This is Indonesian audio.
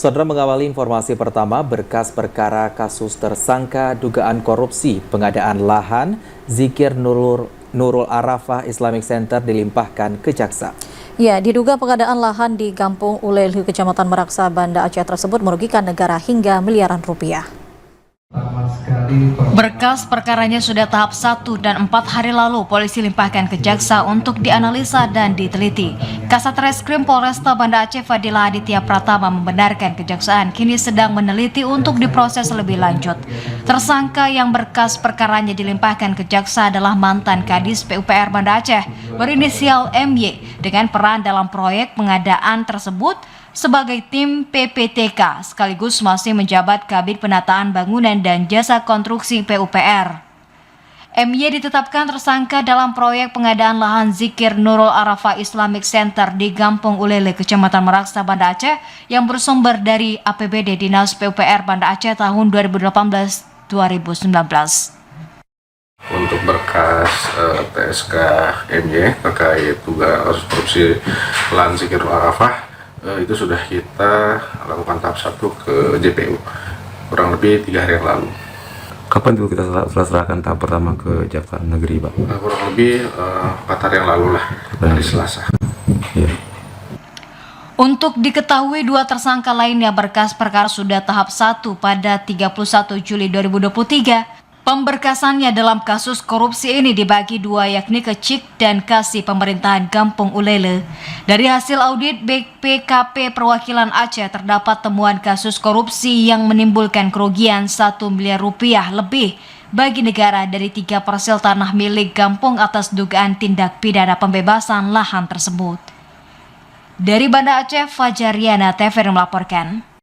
Saudara, mengawali informasi pertama, berkas perkara kasus tersangka dugaan korupsi pengadaan lahan Zikir Nurul Arafah Islamic Center dilimpahkan ke jaksa. Ya, diduga pengadaan lahan di Kampung Ulelu, Kecamatan Meraksa, Banda Aceh tersebut merugikan negara hingga miliaran rupiah. Berkas perkaranya sudah tahap 1 dan 4 hari lalu polisi limpahkan ke jaksa untuk dianalisa dan diteliti. Kasat Reskrim Polresta Banda Aceh Fadila Aditya Pratama membenarkan kejaksaan kini sedang meneliti untuk diproses lebih lanjut. Tersangka yang berkas perkaranya dilimpahkan ke jaksa adalah mantan Kadis PUPR Banda Aceh berinisial MY dengan peran dalam proyek pengadaan tersebut sebagai tim PPTK sekaligus masih menjabat Kabid Penataan Bangunan dan Jasa Konstruksi PUPR. MY ditetapkan tersangka dalam proyek pengadaan lahan Zikir Nurul Arafah Islamic Center di Kampung Ulele, Kecamatan Meraksa, Banda Aceh yang bersumber dari APBD Dinas PUPR Banda Aceh tahun 2018-2019. Untuk berkas TSK MY terkait dugaan korupsi lahan Zikir Nurul Arafah itu sudah kita lakukan tahap 1 ke JPU kurang lebih 3 hari yang lalu. Kapan itu kita serahkan tahap pertama ke Jaksa Negeri, Pak? Kurang lebih 4 hari yang lalu lah, hari Selasa. Ya. Untuk diketahui, 2 tersangka lainnya berkas perkara sudah tahap 1 pada 31 Juli 2023. Pemberkasannya dalam kasus korupsi ini dibagi 2, yakni ke Cik dan Kasih Pemerintahan Kampung Ulele. Dari hasil audit BPKP Perwakilan Aceh terdapat temuan kasus korupsi yang menimbulkan kerugian 1 miliar rupiah lebih bagi negara dari 3 parsel tanah milik kampung atas dugaan tindak pidana pembebasan lahan tersebut. Dari Banda Aceh, Fajariana TVRI melaporkan.